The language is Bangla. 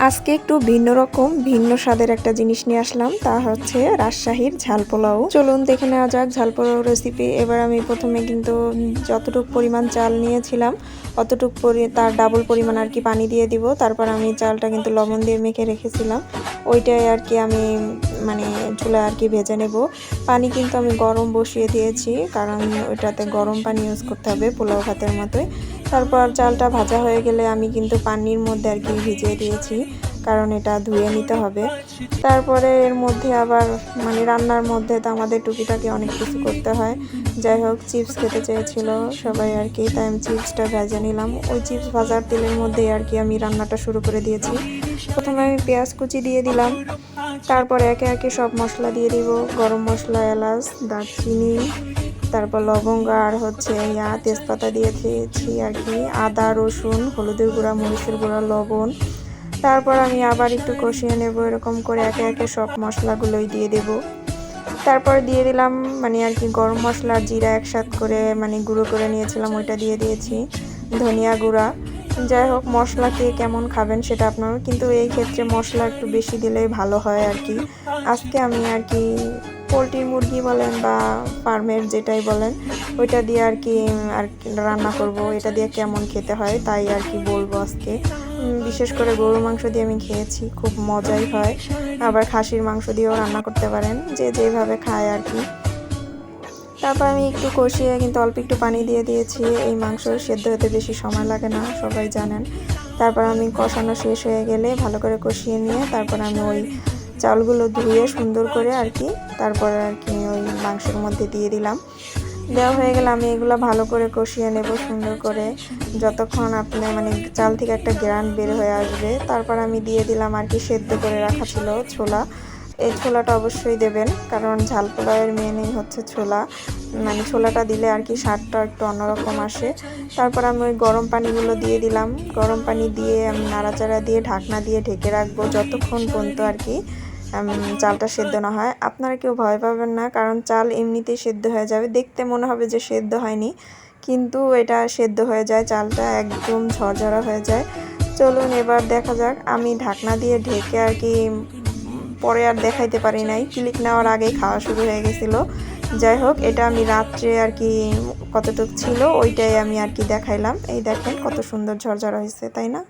আজকে একটু ভিন্ন রকম ভিন্ন স্বাদের একটা জিনিস নিয়ে আসলাম, তা হচ্ছে রাজশাহীর ঝাল পোলাও। চলুন দেখে নেওয়া যাক ঝাল পোলাও রেসিপি। এবার আমি প্রথমে কিন্তু যতটুকু পরিমাণ চাল নিয়েছিলাম অতটুকু তার ডাবল পরিমাণ আর কি পানি দিয়ে দিব। তারপর আমি চালটা কিন্তু লবণ দিয়ে মেখে রেখেছিলাম, ওইটাই আর কি আমি মানে চুলায় আর কি ভেজে নেব। পানি কিন্তু আমি গরম বসিয়ে দিয়েছি, কারণ ওইটাতে গরম পানি ইউজ করতে হবে পোলাও ভাতের মতোই। তারপর চালটা ভাজা হয়ে গেলে আমি কিন্তু পানির মধ্যে আর কি ভিজিয়ে দিয়েছি, কারণ এটা ধুয়ে নিতে হবে। তারপরে এর মধ্যে আবার রান্নার মধ্যে তো আমাদের টুকিটাকি অনেক কিছু করতে হয়। যাই হোক, চিপস খেতে চেয়েছিল সবাই আর কি, তাই আমি চিপসটা ভেজে নিলাম। ওই চিপস ভাজার তেলের মধ্যেই আর কি আমি রান্নাটা শুরু করে দিয়েছি। প্রথমে আমি পেঁয়াজ কুচি দিয়ে দিলাম, তারপরে একে একে সব মশলা দিয়ে দিব। গরম মশলা, এলাচ, দারচিনি, তারপর লবঙ্গ আর হচ্ছে তেজপাতা দিয়ে দিয়েছি আর কি, আদা, রসুন, হলুদের গুঁড়া, মরিচের গুঁড়া, লবণ। তারপর আমি আবার একটু কষিয়ে নেব। এরকম করে একে একে সব মশলাগুলোই দিয়ে দেব। তারপর দিয়ে দিলাম আর কি গরম মশলা আর জিরা একসাথে করে গুঁড়ো করে নিয়েছিলাম, ওইটা দিয়ে দিয়েছি। ধনিয়া গুঁড়া। যাই হোক, মশলা কে কেমন খাবেন সেটা আপনার, কিন্তু এই ক্ষেত্রে মশলা একটু বেশি দিলেই ভালো হয় আর কি। আজকে আমি আর কি পোলট্রির মুরগি বলেন বা ফার্মের যেটাই বলেন ওইটা দিয়ে আর কি রান্না করব। এটা দিয়ে কেমন খেতে হয় তাই আর কি বলবো আজকে। বিশেষ করে গরুর মাংস দিয়ে আমি খেয়েছি, খুব মজাই হয়। আবার খাসির মাংস দিয়েও রান্না করতে পারেন, যে যেভাবে খায় আর কি। তারপর আমি একটু কষিয়ে কিন্তু অল্প একটু পানি দিয়ে দিয়েছি। এই মাংস সেদ্ধ হতে বেশি সময় লাগে না, সবাই জানেন। তারপর আমি কষানো শেষ হয়ে গেলে ভালো করে কষিয়ে নিয়ে তারপর আমি ওই চালগুলো ধুয়ে সুন্দর করে আর কি তারপর আর কি ওই মাংসের মধ্যে দিয়ে দিলাম। দেওয়া হয়ে গেলে আমি এগুলো ভালো করে কষিয়ে নেব সুন্দর করে, যতক্ষণ আপনি চাল থেকে একটা গ্রান বের হয়ে আসবে। তারপর আমি দিয়ে দিলাম আর কি সেদ্ধ করে রাখা ছিল ছোলা। এই ছোলাটা অবশ্যই দেবেন, কারণ ঝাল পোলাওয়ের মেনই হচ্ছে ছোলা। ছোলাটা দিলে আর কি স্বাদটা একটু অন্যরকম আসে। তারপর আমি ওই গরম পানিগুলো দিয়ে দিলাম। গরম পানি দিয়ে আমি নাড়াচাড়া দিয়ে ঢাকনা দিয়ে ঢেকে রাখবো যতক্ষণ পর্যন্ত আর কি চালটা সেদ্ধ না হয়। আপনারা কেউ ভয় পাবেন না, কারণ চাল এমনিতেই সেদ্ধ হয়ে যাবে। দেখতে মনে হবে যে সেদ্ধ হয়নি, কিন্তু এটা সেদ্ধ হয়ে যায়, চালটা একদম ঝরঝরা হয়ে যায়। চলুন এবার দেখা যাক। আমি ঢাকনা দিয়ে ঢেকে আর কি পরে আর দেখাইতে পারি নাই, ক্লিক নেওয়ার আগেই খাওয়া শুরু হয়ে গেছিলো। যাই হোক, এটা আমি রাত্রে আর কি কতটুকু ছিল ওইটাই আমি আর কি দেখাইলাম। এই দেখেন কত সুন্দর ঝরঝরা হয়েছে, তাই না?